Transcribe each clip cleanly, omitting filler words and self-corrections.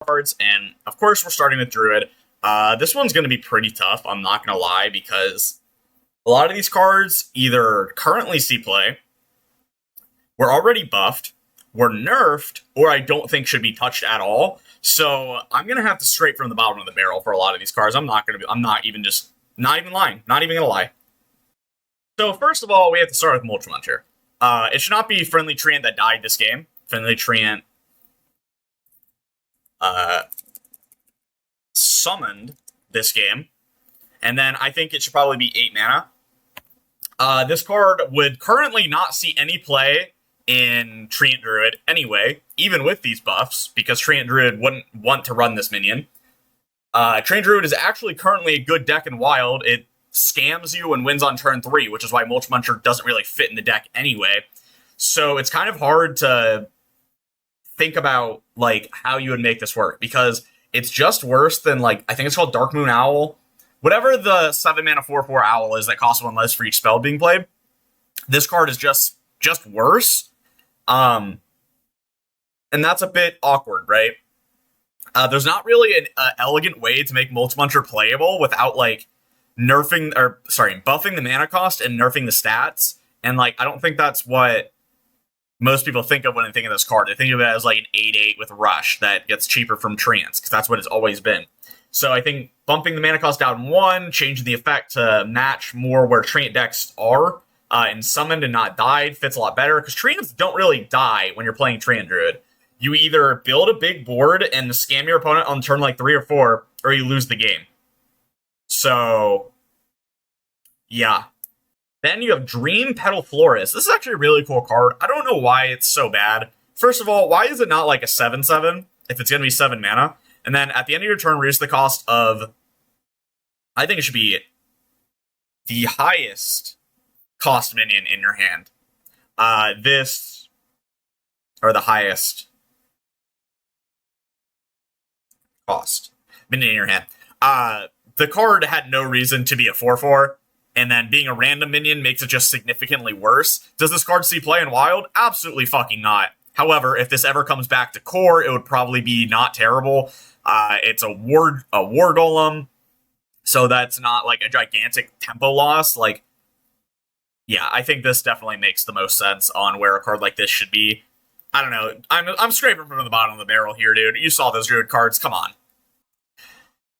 cards, and of course we're starting with Druid. This one's going to be pretty tough, I'm not going to lie, because a lot of these cards either currently see play, were already buffed, were nerfed, or I don't think should be touched at all. So I'm going to have to straight from the bottom of the barrel for a lot of these cards. I'm not even lying. Not even going to lie. So first of all, we have to start with Mulch Muncher. It should not be Friendly Treant that died this game. Friendly Treant summoned this game. And then I think it should probably be 8 mana. This card would currently not see any play in Treant Druid anyway, even with these buffs, because Treant Druid wouldn't want to run this minion. Treant Druid is actually currently a good deck in Wild. It scams you and wins on turn 3, which is why Mulch Muncher doesn't really fit in the deck anyway. So it's kind of hard to think about, like, how you would make this work, because it's just worse than, like, I think it's called Dark Moon Owl. Whatever the 7-mana 4/4 owl is that costs 1 less for each spell being played, this card is just worse. And that's a bit awkward, right? There's not really an elegant way to make Mulch Muncher playable without, like, buffing the mana cost and nerfing the stats. And, like, I don't think that's what most people think of when they think of this card. They think of it as, like, an 8/8 with Rush that gets cheaper from Treants, because that's what it's always been. So I think bumping the mana cost down 1, changing the effect to match more where Treant decks are, and summoned and not died fits a lot better, because Treants don't really die when you're playing Treant Druid. You either build a big board and scam your opponent on turn like 3 or 4, or you lose the game. So, yeah. Then you have Dream Petal Florist. This is actually a really cool card. I don't know why it's so bad. First of all, why is it not like a 7/7 if it's going to be 7 mana? And then at the end of your turn, reduce the cost of, I think it should be the highest cost minion in your hand. Or the highest cost minion in your hand. The card had no reason to be a 4/4, and then being a random minion makes it just significantly worse. Does this card see play in Wild? Absolutely fucking not. However, if this ever comes back to core, it would probably be not terrible. It's a war golem, so that's not like a gigantic tempo loss. Like, yeah, I think this definitely makes the most sense on where a card like this should be. I don't know. I'm scraping from the bottom of the barrel here, dude. You saw those Druid cards. Come on.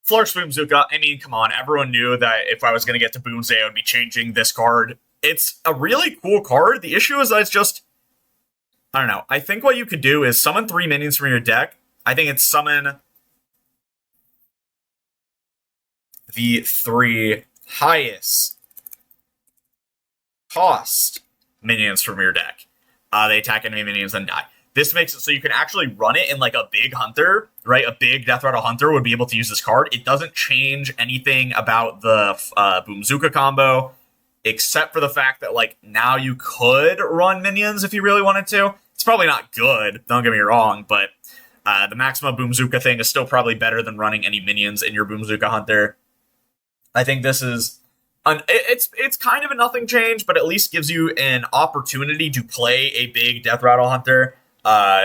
Flourish Boomzuka. I mean, come on. Everyone knew that if I was going to get to Boomsday, I would be changing this card. It's a really cool card. The issue is that it's just, I don't know. I think what you could do is summon 3 minions from your deck. I think it's summon the 3 highest cost minions from your deck. They attack enemy minions and die. This makes it so you can actually run it in like a big hunter, right? A big Death Rattle hunter would be able to use this card. It doesn't change anything about the Boomzuka combo, except for the fact that, like, now you could run minions if you really wanted to. It's probably not good, don't get me wrong, but the Maxima Boomzuka thing is still probably better than running any minions in your Boomzuka hunter. I think this is it's kind of a nothing change, but at least gives you an opportunity to play a big Death Rattle hunter.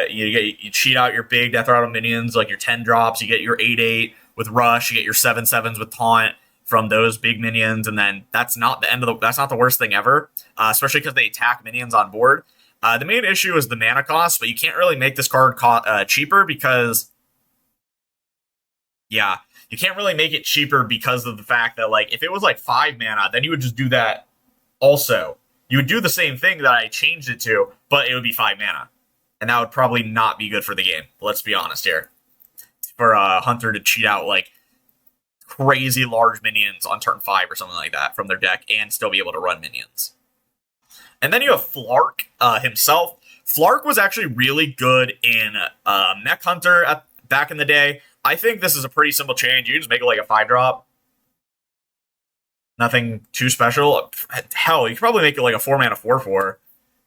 You cheat out your big Death Rattle minions, like your 10 drops. You get your 8/8 with Rush. You get your 7/7s with Taunt from those big minions, and then that's not the worst thing ever. Especially because they attack minions on board. The main issue is the mana cost, but you can't really make this card cheaper because, yeah. You can't really make it cheaper because of the fact that, like, if it was like 5 mana, then you would just do that also. You would do the same thing that I changed it to, but it would be 5 mana. And that would probably not be good for the game. Let's be honest here. For a hunter to cheat out, like, crazy large minions on turn 5 or something like that from their deck and still be able to run minions. And then you have Flark himself. Flark was actually really good in Mech Hunter back in the day. I think this is a pretty simple change. You can just make it like a 5-drop. Nothing too special. Hell, you could probably make it like a 4-mana 4/4,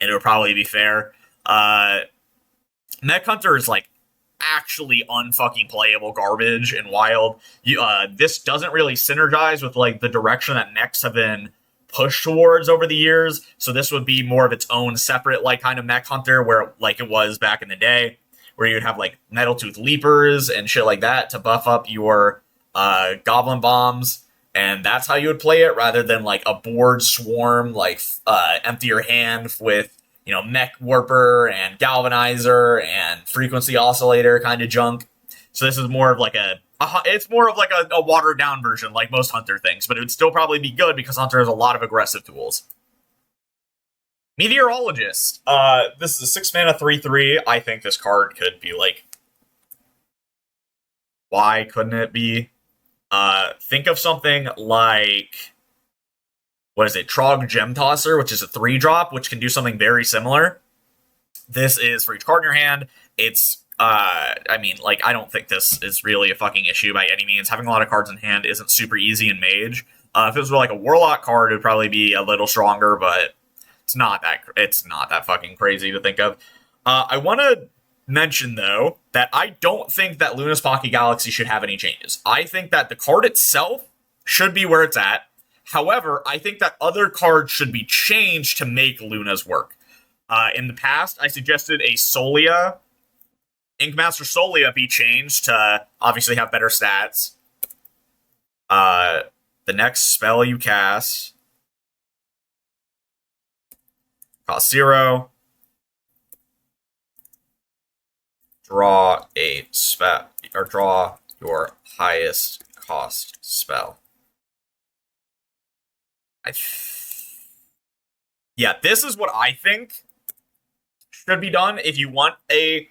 and it would probably be fair. Mech Hunter is like actually unfucking playable garbage in Wild. This doesn't really synergize with like the direction that mechs have been pushed towards over the years. So this would be more of its own separate like kind of Mech Hunter where like it was back in the day. where you'd have like Metal-Tooth Leapers and shit like that to buff up your Goblin Bombs, and that's how you would play it, rather than like a board swarm, like empty your hand with, you know, Mech Warper and Galvanizer and Frequency Oscillator kind of junk. So this is more of like it's more of like a watered down version, like most Hunter things, but it would still probably be good because Hunter has a lot of aggressive tools. Meteorologist. This is a 6 mana 3/3. I think this card could be like, why couldn't it be? Think of something like, what is it? Trog Gem Tosser, which is a 3-drop, which can do something very similar. This is for each card in your hand. It's, I mean, like, I don't think this is really a fucking issue by any means. Having a lot of cards in hand isn't super easy in Mage. If it was like a Warlock card, it would probably be a little stronger, but it's not that fucking crazy to think of. I want to mention, though, that I don't think that Luna's Pocket Galaxy should have any changes. I think that the card itself should be where it's at. However, I think that other cards should be changed to make Luna's work. In the past, I suggested a Solia, Inkmaster Solia, be changed to obviously have better stats. The next spell you cast costs 0. Draw a spell, or draw your highest cost spell. Yeah, this is what I think should be done if you want a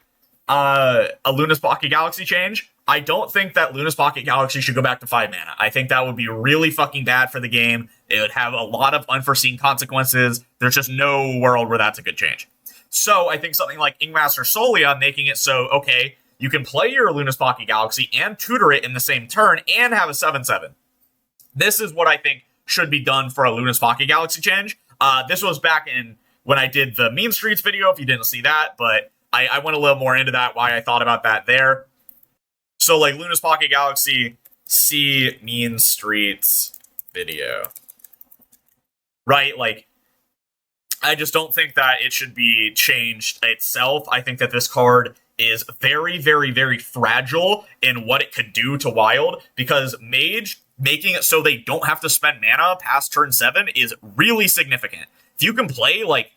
Luna's Pocket Galaxy change. I don't think that Luna's Pocket Galaxy should go back to 5 mana. I think that would be really fucking bad for the game. It would have a lot of unforeseen consequences. There's just no world where that's a good change. So I think something like Inkmaster Solia, making it so, okay, you can play your Luna's Pocket Galaxy and tutor it in the same turn and have a 7/7. This is what I think should be done for a Luna's Pocket Galaxy change. This was back in when I did the Mean Streets video, if you didn't see that, but I went a little more into that, why I thought about that there. So, like, Luna's Pocket Galaxy, see Mean Streets video. Right, like, I just don't think that it should be changed itself. I think that this card is very, very, very fragile in what it could do to Wild, because Mage making it so they don't have to spend mana past turn 7 is really significant. If you can play, like,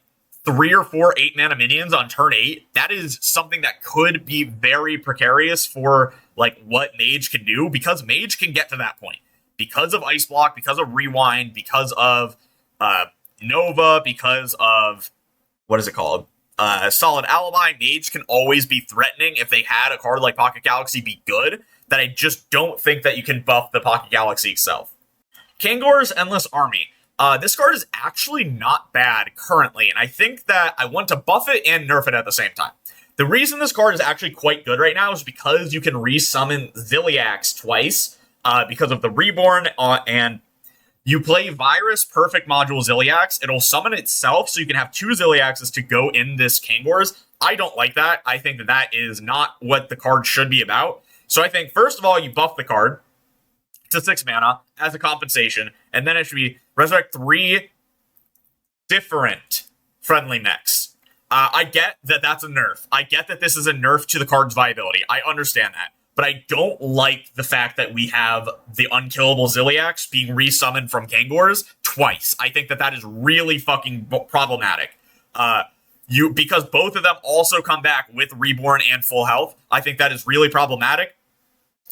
3 or 4 8-mana minions on turn 8, that is something that could be very precarious for, like, what Mage can do, because Mage can get to that point. Because of Ice Block, because of Rewind, because of Nova, because of, what is it called? Solid Alibi, Mage can always be threatening if they had a card like Pocket Galaxy be good, that I just don't think that you can buff the Pocket Galaxy itself. Kangor's Endless Army. This card is actually not bad currently, and I think that I want to buff it and nerf it at the same time. The reason this card is actually quite good right now is because you can resummon Ziliax twice, because of the Reborn, and you play Virus Perfect Module Ziliax, it'll summon itself, so you can have 2 Ziliaxes to go in this Kangor's. I don't like that. I think that that is not what the card should be about. So I think, first of all, you buff the card to 6 mana as a compensation, and then it should be resurrect 3 different friendly mechs. I get that that's a nerf. I get that this is a nerf to the card's viability. I understand that. But I don't like the fact that we have the unkillable Ziliax being resummoned from Kangor's twice. I think that that is really fucking problematic. Because both of them also come back with Reborn and full health. I think that is really problematic.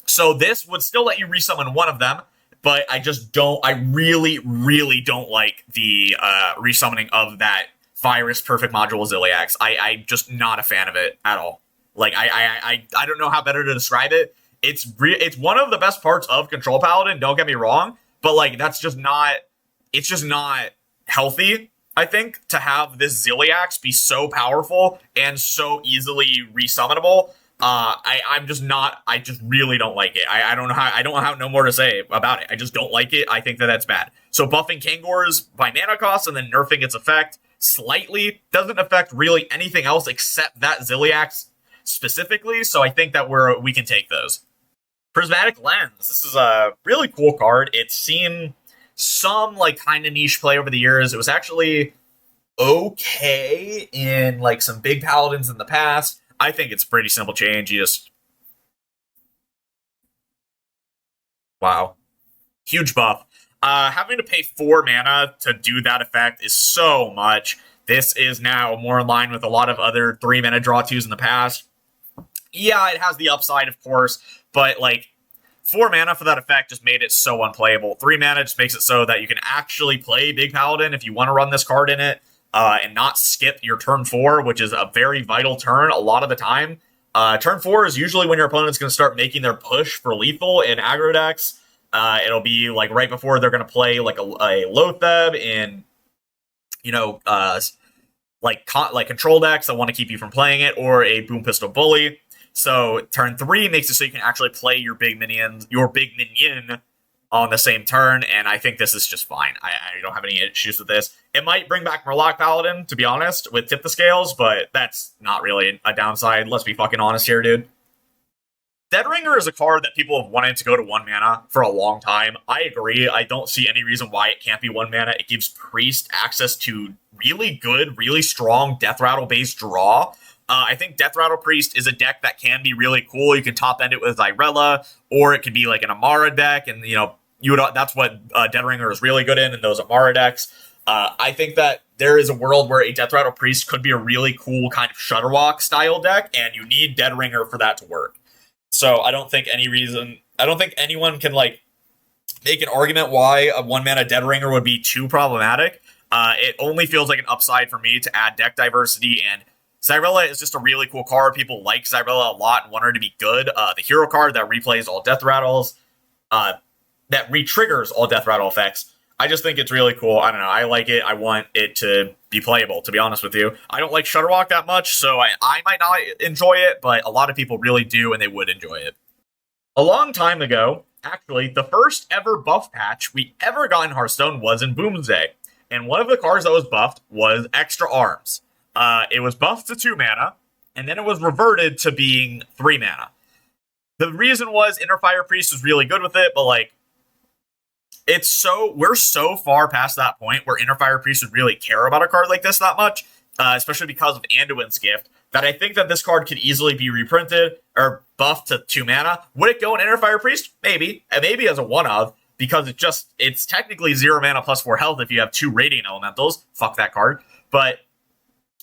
So this would still let you resummon one of them, but I really, really don't like the resummoning of that Virus Perfect Module Ziliax. I'm just not a fan of it at all. Like, I don't know how better to describe it. It's one of the best parts of Control Paladin, don't get me wrong, but, like, it's just not healthy, I think, to have this Ziliax be so powerful and so easily resummonable. I just really don't like it. I don't have no more to say about it. I just don't like it. I think that that's bad. So buffing Kangor's by mana cost and then nerfing its effect slightly doesn't affect really anything else except that Ziliax specifically. So I think that we can take those. Prismatic Lens. This is a really cool card. It's seen some, like, kind of niche play over the years. It was actually okay in, like, some big Paladins in the past. I think it's a pretty simple change. You just wow, huge buff. Having to pay 4 mana to do that effect is so much. This is now more in line with a lot of other 3 mana draw 2s in the past. Yeah, it has the upside, of course, but like 4 mana for that effect just made it so unplayable. 3 mana just makes it so that you can actually play Big Paladin if you want to run this card in it, and not skip your turn 4, which is a very vital turn a lot of the time. Turn 4 is usually when your opponent's going to start making their push for lethal in aggro decks. It'll be like right before they're going to play like a Lotheb in, you know, like control decks that want to keep you from playing it, or a Boom Pistol Bully. So turn 3 makes it so you can actually play your big minion on the same turn, and I think this is just fine. I don't have any issues with this. It might bring back Warlock Paladin, to be honest, with Tip the Scales, but that's not really a downside. Let's be fucking honest here, dude. Deadringer is a card that people have wanted to go to 1 mana for a long time. I agree. I don't see any reason why it can't be 1 mana. It gives Priest access to really good, really strong Death Rattle-based draw. I think Death Rattle Priest is a deck that can be really cool. You can top end it with Zyrella, or it could be like an Amara deck, and that's what Deadringer is really good in those Amara decks. I think that there is a world where a Death Rattle Priest could be a really cool kind of Shutterwalk style deck, and you need Deadringer for that to work. So I don't think anyone can like make an argument why a 1 mana Deadringer would be too problematic. It only feels like an upside for me to add deck diversity, and Zyrella is just a really cool card. People like Zyrella a lot and want her to be good. The hero card that replays all Death Rattles, that re-triggers all Death Rattle effects. I just think it's really cool. I don't know. I like it. I want it to be playable, to be honest with you. I don't like Shutterwalk that much, so I might not enjoy it, but a lot of people really do, and they would enjoy it. A long time ago, actually, the first ever buff patch we ever got in Hearthstone was in Boomsday, and one of the cards that was buffed was Extra Arms. It was buffed to 2 mana, and then it was reverted to being 3 mana. The reason was Inner Fire Priest was really good with it, but like, we're so far past that point where Inner Fire Priest would really care about a card like this that much, especially because of Anduin's Gift, that I think that this card could easily be reprinted or buffed to 2 mana. Would it go in Inner Fire Priest? Maybe. And maybe as a one-of, because it's technically 0 mana plus 4 health if you have 2 Radiant Elementals. Fuck that card. But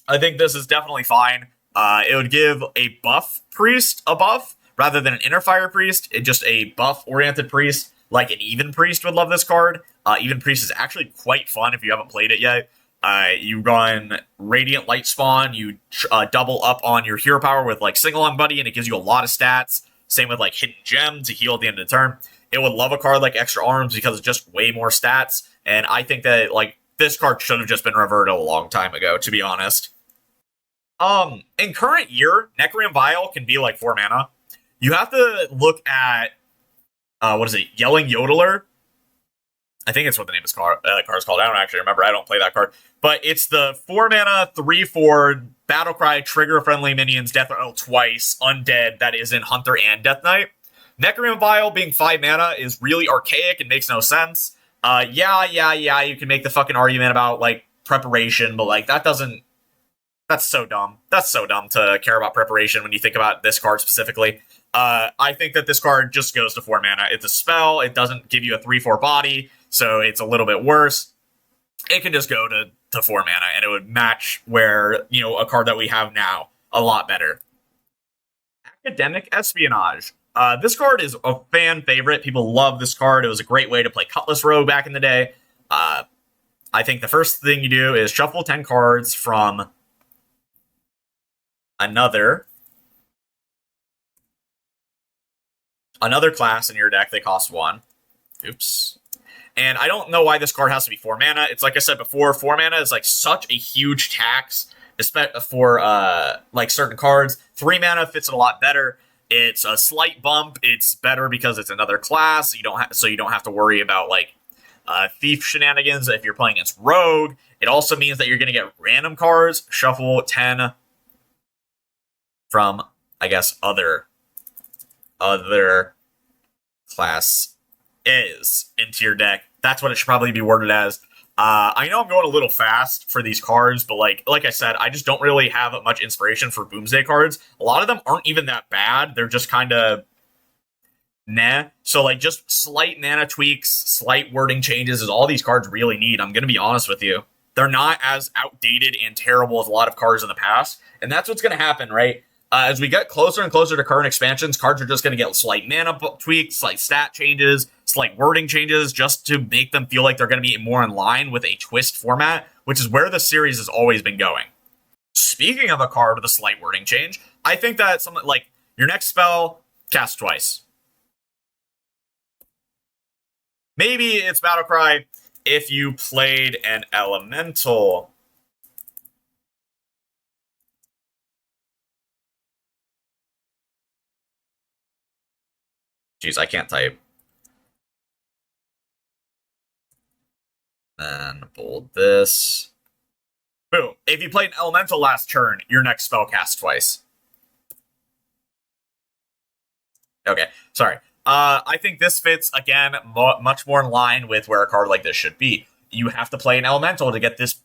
I think this is definitely fine. It would give a buff priest a buff rather than an Inner Fire Priest. Just a buff-oriented priest. Like an Even Priest would love this card. Even Priest is actually quite fun if you haven't played it yet. You run Radiant Light Spawn, you double up on your hero power with like Single On Buddy, and it gives you a lot of stats. Same with like Hidden Gem to heal at the end of the turn. It would love a card like Extra Arms because it's just way more stats. And I think that like this card should have just been reverted a long time ago, to be honest. In current year, Necromantic Vial can be like 4 mana. You have to look at what is it? Yelling Yodeler? I think it's what the name of the card is called. I don't actually remember. I don't play that card. But it's the 4 mana, 3/4 Battlecry trigger-friendly minions, Death Rattle twice, undead, that is in Hunter and Death Knight. Necromantic Vial being 5 mana is really archaic and makes no sense. You can make the fucking argument about, like, preparation, but, like, that's so dumb. That's so dumb to care about preparation when you think about this card specifically. I think that this card just goes to 4 mana. It's a spell. It doesn't give you a 3/4 body, so it's a little bit worse. It can just go to 4 mana, and it would match where, a card that we have now a lot better. Academic Espionage. This card is a fan favorite. People love this card. It was a great way to play Cutlass Rogue back in the day. I think the first thing you do is shuffle 10 cards from another class in your deck. They cost 1. Oops. And I don't know why this card has to be 4 mana. It's like I said before, 4 mana is like such a huge tax for like certain cards. 3 mana fits it a lot better. It's a slight bump. It's better because it's another class. You don't have to worry about like thief shenanigans if you're playing against Rogue. It also means that you're going to get random cards. Shuffle 10 from, I guess, other class is into your deck. That's what it should probably be worded as. I know I'm going a little fast for these cards, but like I said, I just don't really have much inspiration for Boomsday cards. A lot of them aren't even that bad. They're just kind of nah. So like just slight mana tweaks, slight wording changes is all these cards really need. I'm going to be honest with you. They're not as outdated and terrible as a lot of cards in the past. And that's what's going to happen, right? As we get closer and closer to current expansions, cards are just going to get slight mana tweaks, slight stat changes, slight wording changes, just to make them feel like they're going to be more in line with a twist format, which is where the series has always been going. Speaking of a card with a slight wording change, I think that something like your next spell, cast twice. Maybe it's Battlecry if you played an elemental. Jeez, I can't type. Then bold this. Boom. If you played an elemental last turn, your next spell casts twice. Okay, sorry. I think this fits, again, much more in line with where a card like this should be. You have to play an elemental to get this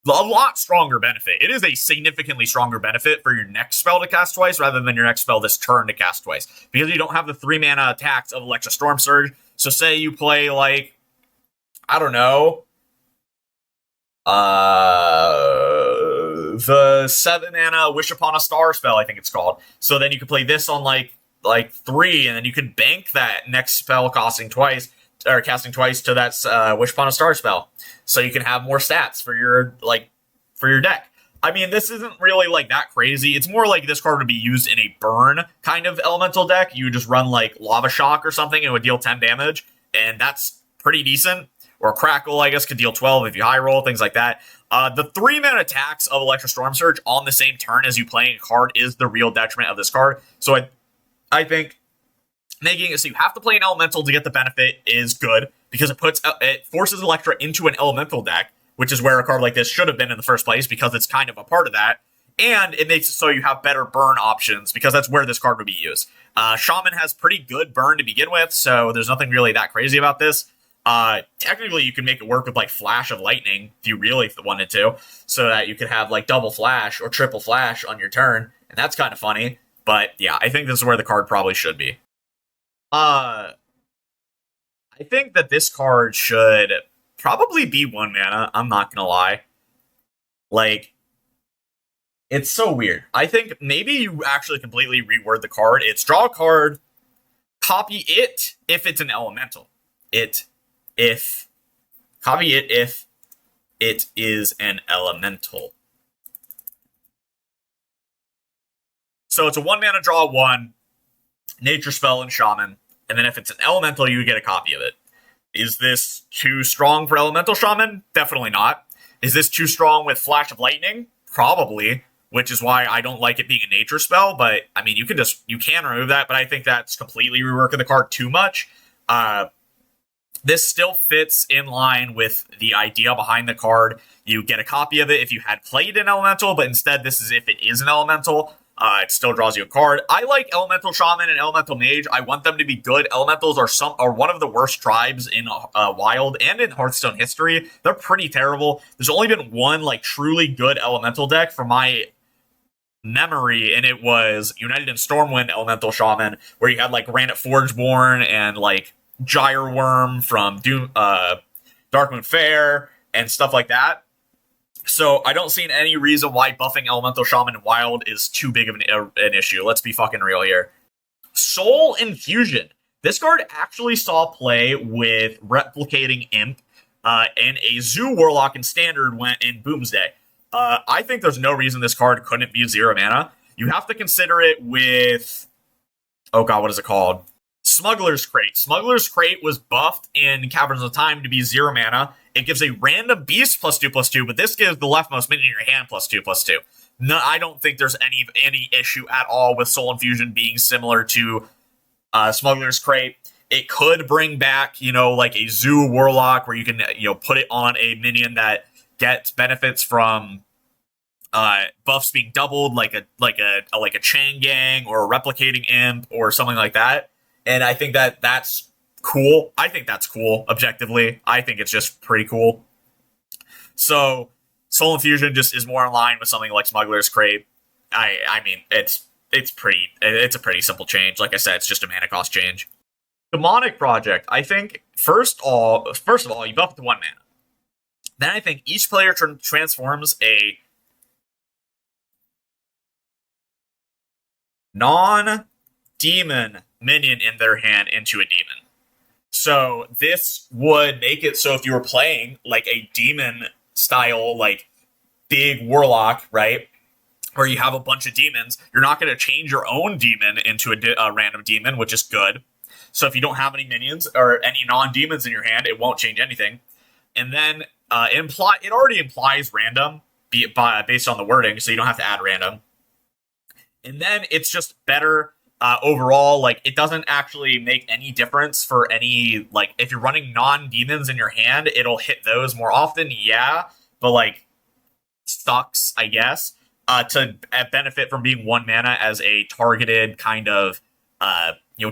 a lot stronger benefit. It is a significantly stronger benefit for your next spell to cast twice rather than your next spell this turn to cast twice. Because you don't have the 3 mana attacks of Electra Storm Surge. So say you play, like, I don't know, the 7 mana Wish Upon a Star spell, I think it's called. So then you can play this on, like 3, and then you can bank that next spell casting twice to that Wish Upon a Star spell, so you can have more stats for your deck. I mean, this isn't really like that crazy. It's more like this card would be used in a burn kind of elemental deck. You would just run like Lava Shock or something, and it would deal 10 damage, and that's pretty decent. Or Crackle, I guess, could deal 12 if you high roll, things like that. The 3-mana attacks of Electra Storm Surge on the same turn as you playing a card is the real detriment of this card. So I think making it so you have to play an elemental to get the benefit is good, because it forces Electra into an elemental deck, which is where a card like this should have been in the first place, because it's kind of a part of that. And it makes it so you have better burn options, because that's where this card would be used. Shaman has pretty good burn to begin with, so there's nothing really that crazy about this. Technically, you can make it work with like Flash of Lightning if you really wanted to, so that you could have like double flash or triple flash on your turn, and that's kind of funny. But yeah, I think this is where the card probably should be. I think that this card should probably be 1 mana. I'm not gonna lie. Like, it's so weird. I think maybe you actually completely reword the card. It's draw a card, copy it if it's an elemental. Copy it if it is an elemental. So it's a 1 mana draw 1, nature spell and Shaman, and then if it's an elemental, you get a copy of it. Is this too strong for elemental Shaman? Definitely not. Is this too strong with Flash of Lightning? Probably, which is why I don't like it being a nature spell, but I mean, you can remove that, but I think that's completely reworking the card too much. This still fits in line with the idea behind the card. You get a copy of it if you had played an elemental, but instead this is if it is an elemental. It still draws you a card. I like Elemental Shaman and Elemental Mage. I want them to be good. Elementals are one of the worst tribes in Wild and in Hearthstone history. They're pretty terrible. There's only been one like truly good Elemental deck from my memory, and it was United in Stormwind Elemental Shaman, where you had like Granite Forgeborn and like Gyre Worm from Darkmoon Faire and stuff like that. So I don't see any reason why buffing Elemental Shaman in Wild is too big of an issue. Let's be fucking real here. Soul Infusion. This card actually saw play with Replicating Imp and a Zoo Warlock in Standard went in Boomsday. I think there's no reason this card couldn't be 0 mana. You have to consider it with... Oh god, what is it called? Smuggler's Crate. Smuggler's Crate was buffed in Caverns of Time to be 0 mana. It gives a random beast +2/+2, but this gives the leftmost minion in your hand +2/+2. No, I don't think there's any issue at all with Soul Infusion being similar to Smuggler's Crate. It could bring back, like a Zoo Warlock where you can, put it on a minion that gets benefits from buffs being doubled, like a Chain Gang or a Replicating Imp or something like that. And I think that's cool. I think that's cool, objectively. I think it's just pretty cool. So Soul Infusion just is more in line with something like Smuggler's Crate. I mean, it's a pretty simple change. Like I said, it's just a mana cost change. Demonic Project, I think, first of all, you buff it to 1 mana. Then I think each player transforms a non-demon minion in their hand into a demon. So this would make it so if you were playing like a demon style, like big warlock, right? Where you have a bunch of demons, you're not going to change your own demon into a random demon, which is good. So if you don't have any minions or any non-demons in your hand, it won't change anything. And then it already implies random based on the wording, so you don't have to add random. And then it's just better overall. Like, it doesn't actually make any difference for any, like, if you're running non-demons in your hand, it'll hit those more often, yeah. But, like, sucks, I guess, to benefit from being 1 mana as a targeted kind of,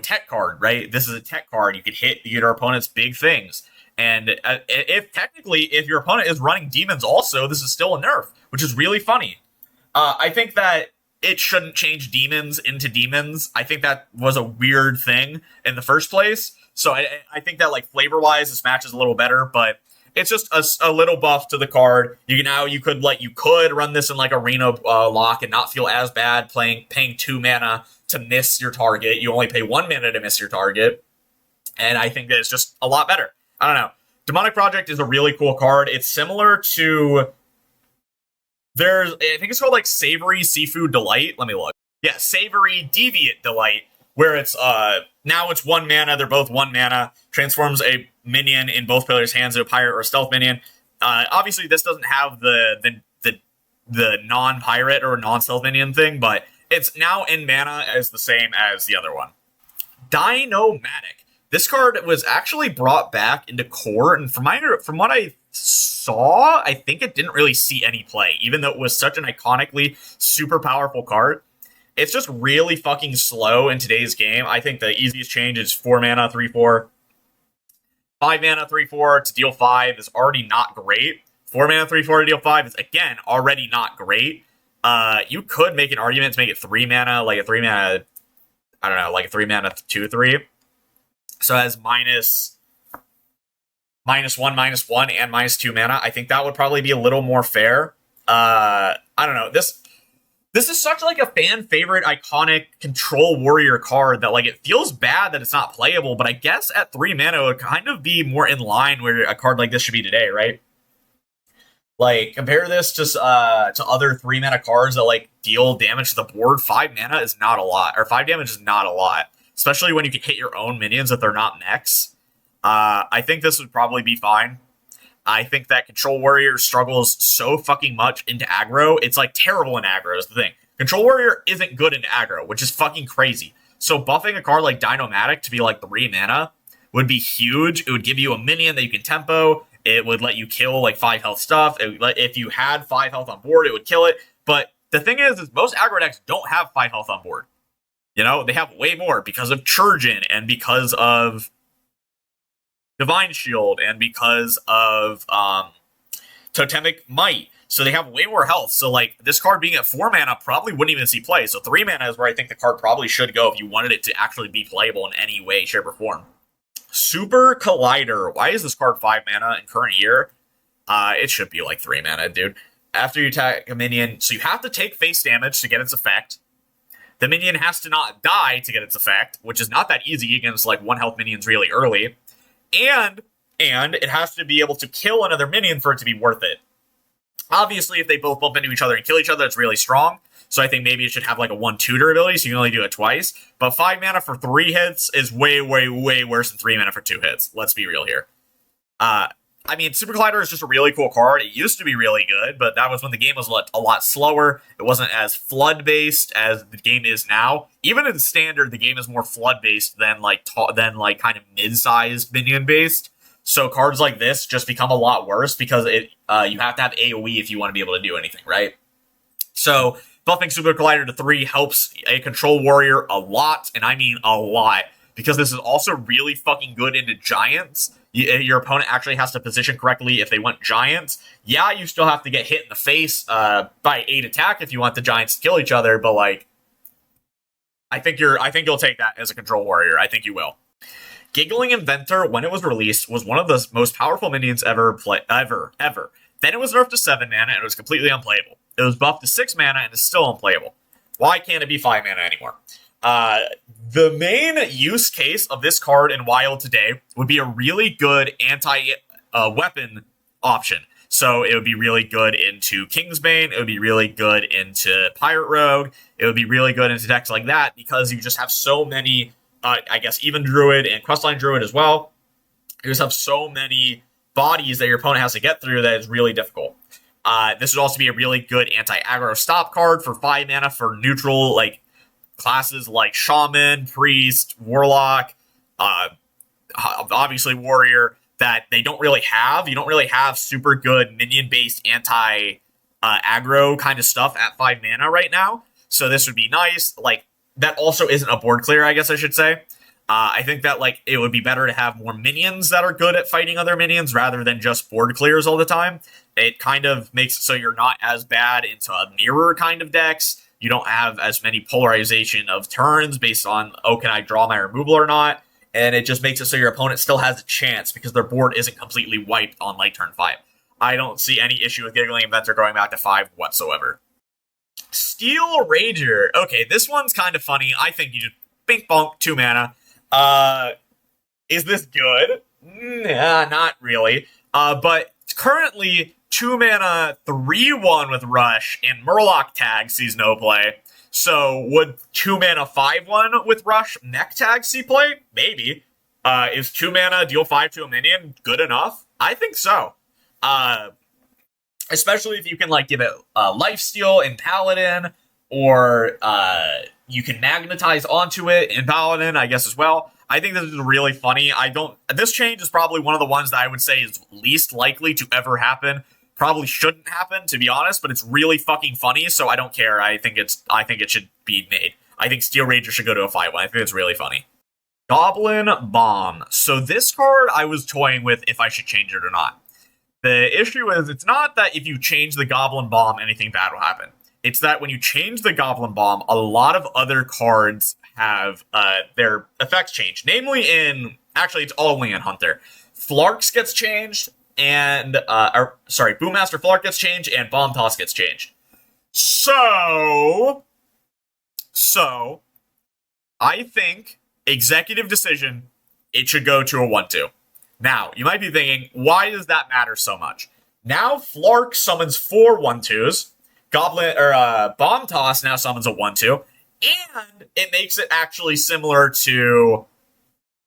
tech card, right? This is a tech card. You could hit your opponent's big things. And if your opponent is running demons also, this is still a nerf, which is really funny. I think that it shouldn't change demons into demons. I think that was a weird thing in the first place. So I think that, like, flavor-wise, this match is a little better, but it's just a little buff to the card. You could run this in like Arena Lock and not feel as bad paying 2 mana to miss your target. You only pay 1 mana to miss your target. And I think that it's just a lot better. I don't know. Demonic Project is a really cool card. It's similar to... I think it's called like Savory Seafood Delight. Let me look. Yeah, Savory Deviant Delight, where it's now it's 1 mana. They're both 1 mana. Transforms a minion in both players' hands into a pirate or a stealth minion. Obviously, this doesn't have the non-pirate or non-stealth minion thing, but it's now in mana as the same as the other one. Dinomatic. This card was actually brought back into core, and from what I saw, I think it didn't really see any play, even though it was such an iconically super powerful card. It's just really fucking slow in today's game. I think the easiest change is 4 mana, 3/4. 5 mana, 3/4 to deal 5 is already not great. 4 mana, 3/4 to deal 5 is, again, already not great. You could make an argument to make it 3 mana, like a 3 mana, I don't know, like a 3 mana 2/3. So it has -1, -1, and -2 mana. I think that would probably be a little more fair. I don't know. This is such like a fan favorite, iconic control warrior card that, like, it feels bad that it's not playable. But I guess at 3 mana it would kind of be more in line where a card like this should be today, right? Like, compare this to other 3 mana cards that like deal damage to the board. 5 mana is not a lot, or 5 damage is not a lot. Especially when you can hit your own minions if they're not mechs. I think this would probably be fine. I think that Control Warrior struggles so fucking much into aggro. It's like terrible in aggro is the thing. Control Warrior isn't good into aggro, which is fucking crazy. So buffing a card like Dinomatic to be like 3 mana would be huge. It would give you a minion that you can tempo. It would let you kill like 5 health stuff. If you had 5 health on board, it would kill it. But the thing is most aggro decks don't have 5 health on board. You know, they have way more because of Churgeon and because of Divine Shield and because of Totemic Might. So they have way more health. So, like, this card being at 4 mana probably wouldn't even see play. So 3 mana is where I think the card probably should go if you wanted it to actually be playable in any way, shape, or form. Super Collider. Why is this card 5 mana in current year? It should be like 3 mana, dude. After you attack a minion, so you have to take face damage to get its effect. The minion has to not die to get its effect, which is not that easy against, like, 1 health minions really early. And it has to be able to kill another minion for it to be worth it. Obviously, if they both bump into each other and kill each other, it's really strong. So I think maybe it should have, like, a 1/2 durability, so you can only do it twice. But 5 mana for 3 hits is way, way, way worse than 3 mana for 2 hits. Let's be real here. I mean, Super Collider is just a really cool card. It used to be really good, but that was when the game was a lot slower. It wasn't as flood-based as the game is now. Even in Standard, the game is more flood-based than kind of mid-sized minion-based. So cards like this just become a lot worse because you have to have AoE if you want to be able to do anything, right? So buffing Super Collider to 3 helps a Control Warrior a lot, and I mean a lot. because this is also really fucking good into giants. Your opponent actually has to position correctly if they want giants. Yeah, you still have to get hit in the face by 8 attack if you want the giants to kill each other, but like, I think you'll take that as a control warrior. I think you will. Giggling Inventor, when it was released, was one of the most powerful minions ever. Then it was nerfed to 7 mana and it was completely unplayable. It was buffed to 6 mana and is still unplayable. Why can't it be 5 mana anymore? The main use case of this card in Wild today would be a really good anti-weapon option. So it would be really good into Kingsbane, it would be really good into Pirate Rogue, it would be really good into decks like that, because you just have so many, I guess even Druid and Questline Druid as well, you just have so many bodies that your opponent has to get through that is really difficult. This would also be a really good anti-aggro stop card for 5 mana for neutral, like, classes like Shaman, Priest, Warlock, obviously Warrior, that they don't really have. You don't really have super good minion-based anti-aggro kind of stuff at 5 mana right now. So this would be nice. Like, that also isn't a board clear, I guess I should say. I think that, like, it would be better to have more minions that are good at fighting other minions rather than just board clears all the time. It kind of makes it so you're not as bad into a mirror kind of decks. You don't have as many polarization of turns based on, oh, can I draw my removal or not? And it just makes it so your opponent still has a chance because their board isn't completely wiped on like turn 5. I don't see any issue with Giggling Inventor going back to 5 whatsoever. Steel Rager. Okay, this one's kind of funny. I think you just bink bonk 2 mana. Is this good? Nah, not really. But currently 2 mana 3/1 with Rush and Murloc tag sees no play. So would 2 mana 5/1 with Rush mech tag see play? Maybe. Is 2 mana deal 5 to a minion good enough? I think so. Especially if you can like give it lifesteal in Paladin, or you can magnetize onto it in Paladin, I guess, as well. I think this is really funny. This change is probably one of the ones that I would say is least likely to ever happen. Probably shouldn't happen, to be honest, but it's really fucking funny, so I don't care. I think it should be made. I think Steel Rager should go to a 5/1. I think it's really funny. Goblin Bomb. So this card I was toying with if I should change it or not. The issue is, it's not that if you change the Goblin Bomb, anything bad will happen. It's that when you change the Goblin Bomb, a lot of other cards have their effects changed. Namely actually it's only in Hunter. Flarks gets changed, and Boommaster Flark gets changed, and Bomb Toss gets changed. So I think executive decision, it should go to a 1/2. Now, you might be thinking, why does that matter so much? Now Flark summons 4 1/2s, Bomb Toss now summons a 1/2, and it makes it actually similar to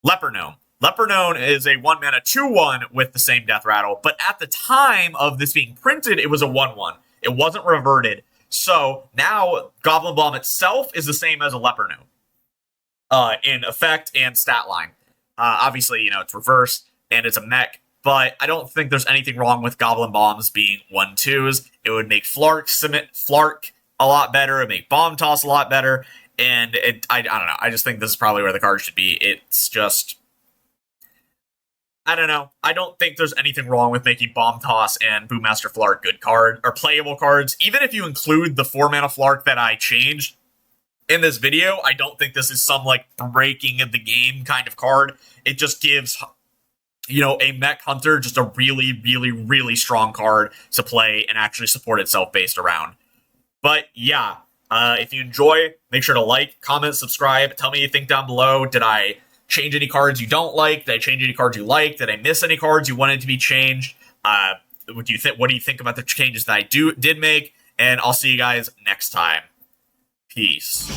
Leper Gnome. Leper Gnome is a 1 mana 2/1 with the same Death Rattle, but at the time of this being printed, it was a 1/1. It wasn't reverted. So now Goblin Bomb itself is the same as a Leper Gnome in effect and stat line. Obviously, it's reversed and it's a mech, but I don't think there's anything wrong with Goblin Bombs being 1/2s. It would make Flark a lot better. It would make Bomb Toss a lot better. And I don't know. I just think this is probably where the card should be. It's just, I don't know. I don't think there's anything wrong with making Bomb Toss and Boommaster Flark good card or playable cards. Even if you include the 4 mana Flark that I changed in this video, I don't think this is some like breaking of the game kind of card. It just gives, a mech hunter just a really, really, really strong card to play and actually support itself based around. But yeah, if you enjoy, make sure to like, comment, subscribe. Tell me what you think down below. Did I change any cards you don't like? Did I change any cards you like? Did I miss any cards you wanted to be changed? What do you think about the changes that I did make? And I'll see you guys next time. Peace.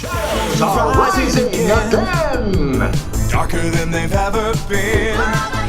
Rising again, darker than they've ever been.